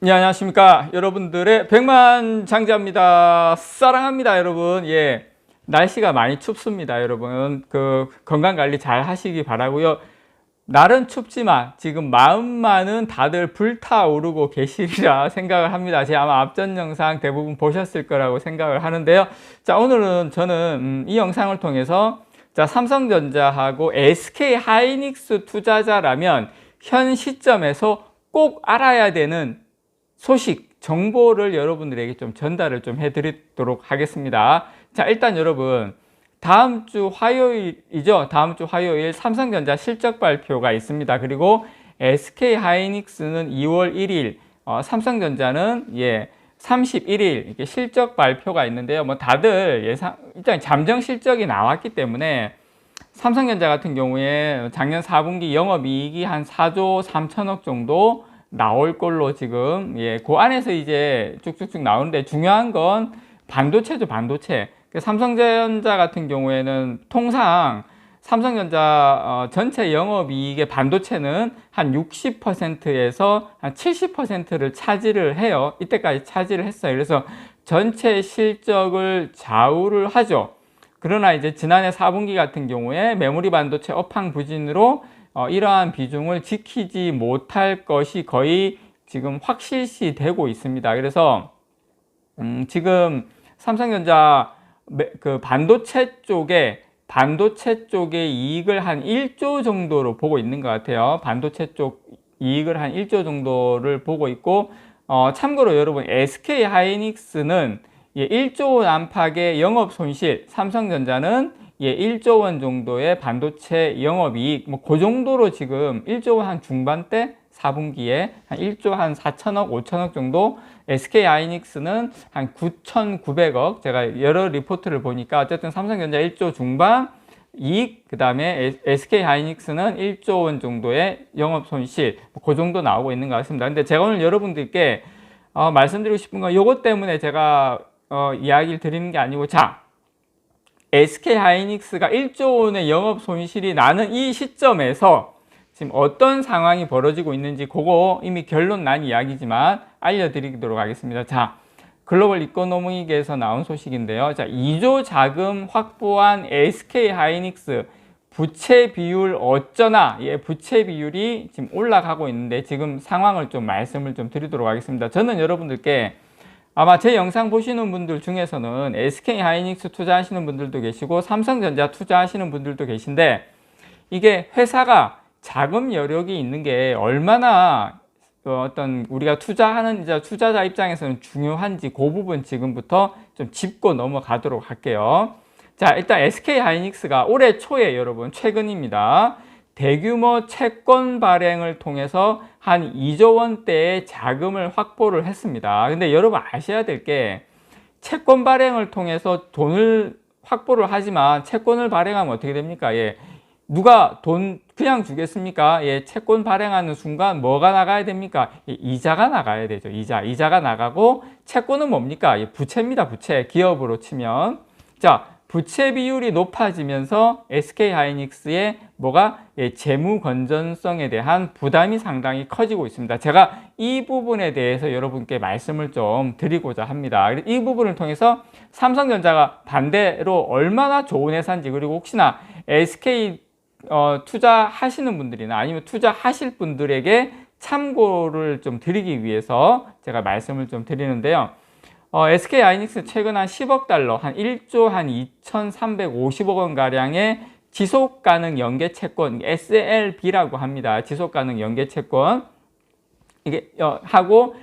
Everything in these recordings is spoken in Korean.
예, 안녕하십니까. 여러분들의 백만장자입니다. 사랑합니다, 여러분. 예. 날씨가 많이 춥습니다, 여러분. 건강 관리 잘 하시기 바라고요. 날은 춥지만 지금 마음만은 다들 불타오르고 계시리라 생각을 합니다. 제가 아마 앞전 영상 대부분 보셨을 거라고 생각을 하는데요. 자, 오늘은 저는 이 영상을 통해서 자, 삼성전자하고 SK하이닉스 투자자라면 현 시점에서 꼭 알아야 되는 소식, 정보를 여러분들에게 좀 전달을 좀 해드리도록 하겠습니다. 자, 일단 여러분, 다음 주 화요일이죠. 다음 주 화요일 삼성전자 실적 발표가 있습니다. 그리고 SK하이닉스는 2월 1일, 삼성전자는 31일 이렇게 실적 발표가 있는데요. 뭐 다들 일단 잠정 실적이 나왔기 때문에 삼성전자 같은 경우에 작년 4분기 영업이익이 한 4조 3천억 정도 나올 걸로 지금 그 안에서 이제 쭉쭉쭉 나오는데, 중요한 건 반도체죠. 반도체. 삼성전자 같은 경우에는 통상 삼성전자 전체 영업이익의 반도체는 한 60%에서 한 70%를 차지를 해요. 이때까지 차지를 했어요. 그래서 전체 실적을 좌우를 하죠. 그러나 이제 지난해 4분기 같은 경우에 메모리 반도체 업황 부진으로 이러한 비중을 지키지 못할 것이 거의 지금 확실시 되고 있습니다. 그래서 지금 삼성전자 반도체 쪽에 이익을 한 1조 정도로 보고 있는 것 같아요. 반도체 쪽 이익을 한 1조 정도를 보고 있고, 참고로 여러분, SK하이닉스는 1조 원 안팎의 영업 손실, 삼성전자는 1조 원 정도의 반도체 영업이익, 뭐 그 정도로 지금 1조 원 한 중반대 4분기에 한 1조 한 4천억, 5천억 정도, SK하이닉스는 한 9,900억, 제가 여러 리포트를 보니까 어쨌든 삼성전자 1조 중반 이익, 그 다음에 SK하이닉스는 1조 원 정도의 영업 손실, 그 정도 나오고 있는 것 같습니다. 근데 제가 오늘 여러분들께 말씀드리고 싶은 건 이것 때문에 제가 이야기를 드리는 게 아니고, 자, SK하이닉스가 1조 원의 영업 손실이 나는 이 시점에서 지금 어떤 상황이 벌어지고 있는지, 그거 이미 결론 난 이야기지만 알려드리도록 하겠습니다. 자, 글로벌 이코노믹에서 나온 소식인데요. 자, 2조 자금 확보한 SK하이닉스 부채 비율 어쩌나, 부채 비율이 지금 올라가고 있는데, 지금 상황을 좀 말씀을 좀 드리도록 하겠습니다. 저는 여러분들께 아마 제 영상 보시는 분들 중에서는 SK하이닉스 투자하시는 분들도 계시고 삼성전자 투자하시는 분들도 계신데, 이게 회사가 자금 여력이 있는 게 얼마나 어떤 우리가 투자하는 투자자 입장에서는 중요한지, 그 부분 지금부터 좀 짚고 넘어가도록 할게요. 자, 일단 SK하이닉스가 올해 초에, 여러분, 최근입니다, 대규모 채권 발행을 통해서 한 2조 원대의 자금을 확보를 했습니다. 근데 여러분 아셔야 될 게, 채권 발행을 통해서 돈을 확보를 하지만 채권을 발행하면 어떻게 됩니까? 누가 돈 그냥 주겠습니까? 채권 발행하는 순간 뭐가 나가야 됩니까? 이자가 나가야 되죠. 이자가 나가고, 채권은 뭡니까? 부채입니다. 부채. 기업으로 치면. 자, 부채 비율이 높아지면서 SK하이닉스의 재무 건전성에 대한 부담이 상당히 커지고 있습니다. 제가 이 부분에 대해서 여러분께 말씀을 좀 드리고자 합니다. 이 부분을 통해서 삼성전자가 반대로 얼마나 좋은 회사인지, 그리고 혹시나 SK 투자하시는 분들이나 아니면 투자하실 분들에게 참고를 좀 드리기 위해서 제가 말씀을 좀 드리는데요. SK하이닉스 최근 한 10억 달러, 한 1조 한 2,350억 원 가량의 지속가능 연계채권, SLB라고 합니다. 지속가능 연계채권, 이게 하고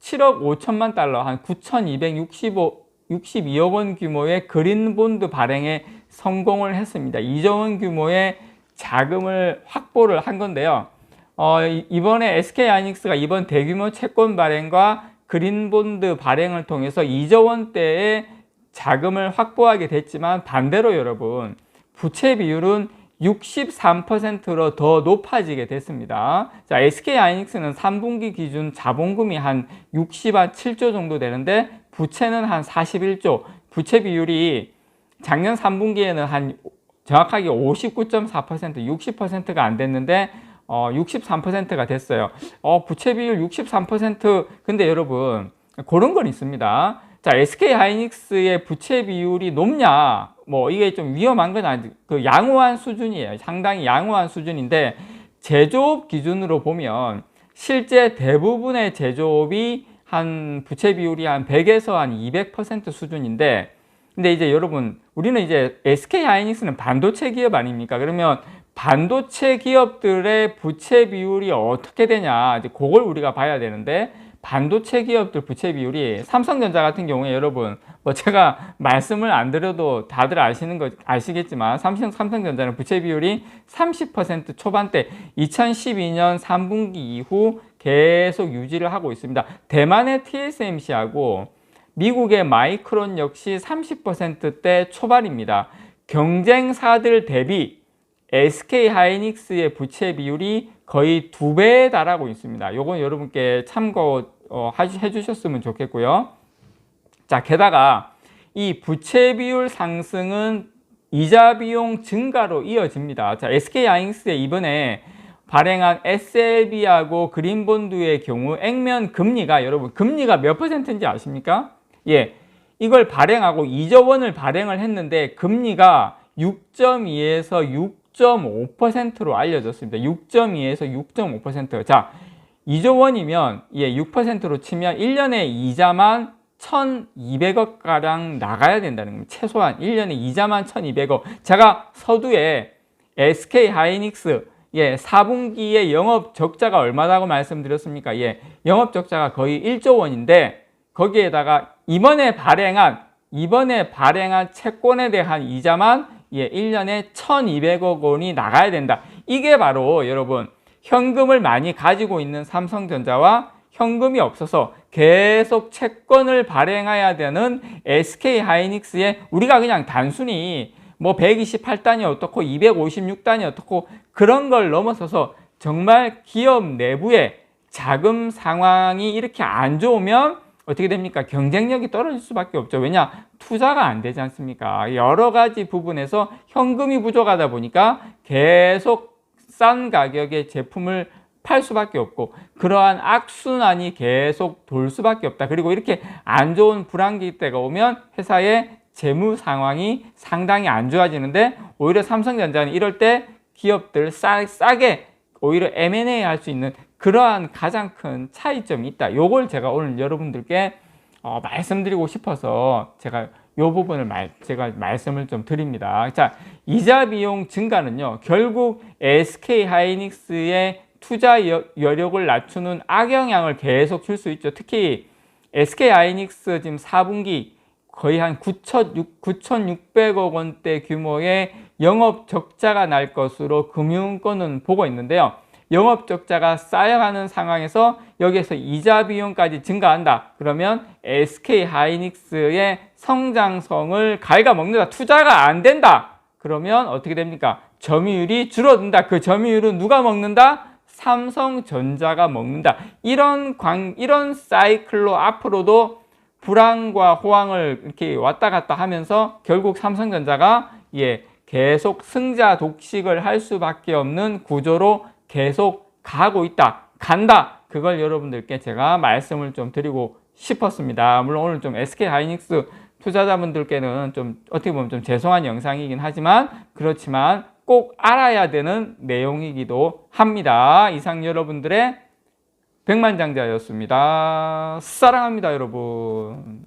7억 5천만 달러, 한 9,262억 원 규모의 그린본드 발행에 성공을 했습니다. 2조 원 규모의 자금을 확보를 한 건데요. 이번에 SK하이닉스가 이번 대규모 채권 발행과 그린본드 발행을 통해서 2조 원대의 자금을 확보하게 됐지만, 반대로 여러분, 부채 비율은 63%로 더 높아지게 됐습니다. 자, SK하이닉스는 3분기 기준 자본금이 한 67조 정도 되는데, 부채는 한 41조, 부채 비율이 작년 3분기에는 한 정확하게 59.4%, 60%가 안 됐는데, 63%가 됐어요. 부채 비율 63%. 근데 여러분, 그런 건 있습니다. 자, SK 하이닉스의 부채 비율이 높냐? 뭐 이게 좀 위험한 건 아니, 그 양호한 수준이에요. 상당히 양호한 수준인데 제조업 기준으로 보면 실제 대부분의 제조업이 한 부채 비율이 한 100에서 한 200% 수준인데, 근데 이제 여러분, 우리는 이제 SK 하이닉스는 반도체 기업 아닙니까? 그러면 반도체 기업들의 부채 비율이 어떻게 되냐, 이제 그걸 우리가 봐야 되는데, 반도체 기업들 부채 비율이 삼성전자 같은 경우에 여러분, 뭐 제가 말씀을 안 드려도 다들 아시겠지만 삼성전자는 부채 비율이 30% 초반대 2012년 3분기 이후 계속 유지를 하고 있습니다. 대만의 TSMC하고 미국의 마이크론 역시 30%대 초반입니다. 경쟁사들 대비 SK 하이닉스의 부채 비율이 거의 2배에 달하고 있습니다. 요건 여러분께 참고 해 주셨으면 좋겠고요. 자, 게다가 이 부채 비율 상승은 이자 비용 증가로 이어집니다. 자, SK 하이닉스의 이번에 발행한 SLB하고 그린본드의 경우 액면 금리가, 여러분 금리가 몇 %인지 아십니까? 예, 이걸 발행하고 2조 원을 발행을 했는데 금리가 6.2에서 6.5%로 알려졌습니다. 6.2에서 6.5%. 자, 2조 원이면 6%로 치면 1년에 이자만 1,200억 가량 나가야 된다는 겁니다. 최소한 1년에 이자만 1,200억. 제가 서두에 SK 하이닉스 4분기에 영업 적자가 얼마라고 말씀드렸습니까? 영업 적자가 거의 1조 원인데 거기에다가 이번에 발행한 채권에 대한 이자만 1년에 1,200억 원이 나가야 된다. 이게 바로 여러분, 현금을 많이 가지고 있는 삼성전자와 현금이 없어서 계속 채권을 발행해야 되는 SK 하이닉스의, 우리가 그냥 단순히 뭐 128단이 어떻고 256단이 어떻고 그런 걸 넘어서서 정말 기업 내부의 자금 상황이 이렇게 안 좋으면 어떻게 됩니까? 경쟁력이 떨어질 수밖에 없죠. 왜냐? 투자가 안 되지 않습니까? 여러 가지 부분에서 현금이 부족하다 보니까 계속 싼 가격의 제품을 팔 수밖에 없고, 그러한 악순환이 계속 돌 수밖에 없다. 그리고 이렇게 안 좋은 불황기 때가 오면 회사의 재무 상황이 상당히 안 좋아지는데, 오히려 삼성전자는 이럴 때 기업들 싸게 오히려 M&A 할 수 있는 그러한 가장 큰 차이점이 있다. 요걸 제가 오늘 여러분들께 말씀드리고 싶어서 제가 요 부분을 제가 말씀을 좀 드립니다. 자, 이자 비용 증가는요, 결국 SK 하이닉스의 투자 여력을 낮추는 악영향을 계속 줄 수 있죠. 특히 SK 하이닉스 지금 4분기 거의 한 9,600억 원대 규모의 영업 적자가 날 것으로 금융권은 보고 있는데요. 영업 적자가 쌓여가는 상황에서 여기에서 이자 비용까지 증가한다. 그러면 SK 하이닉스의 성장성을 갉아먹는다. 투자가 안 된다. 그러면 어떻게 됩니까? 점유율이 줄어든다. 그 점유율은 누가 먹는다? 삼성전자가 먹는다. 이런 사이클로 앞으로도 불황과 호황을 이렇게 왔다 갔다 하면서 결국 삼성전자가 계속 승자 독식을 할 수밖에 없는 구조로 계속 간다. 그걸 여러분들께 제가 말씀을 좀 드리고 싶었습니다. 물론 오늘 좀 SK 하이닉스 투자자분들께는 좀 어떻게 보면 좀 죄송한 영상이긴 하지만, 그렇지만 꼭 알아야 되는 내용이기도 합니다. 이상 여러분들의 백만장자였습니다. 사랑합니다, 여러분.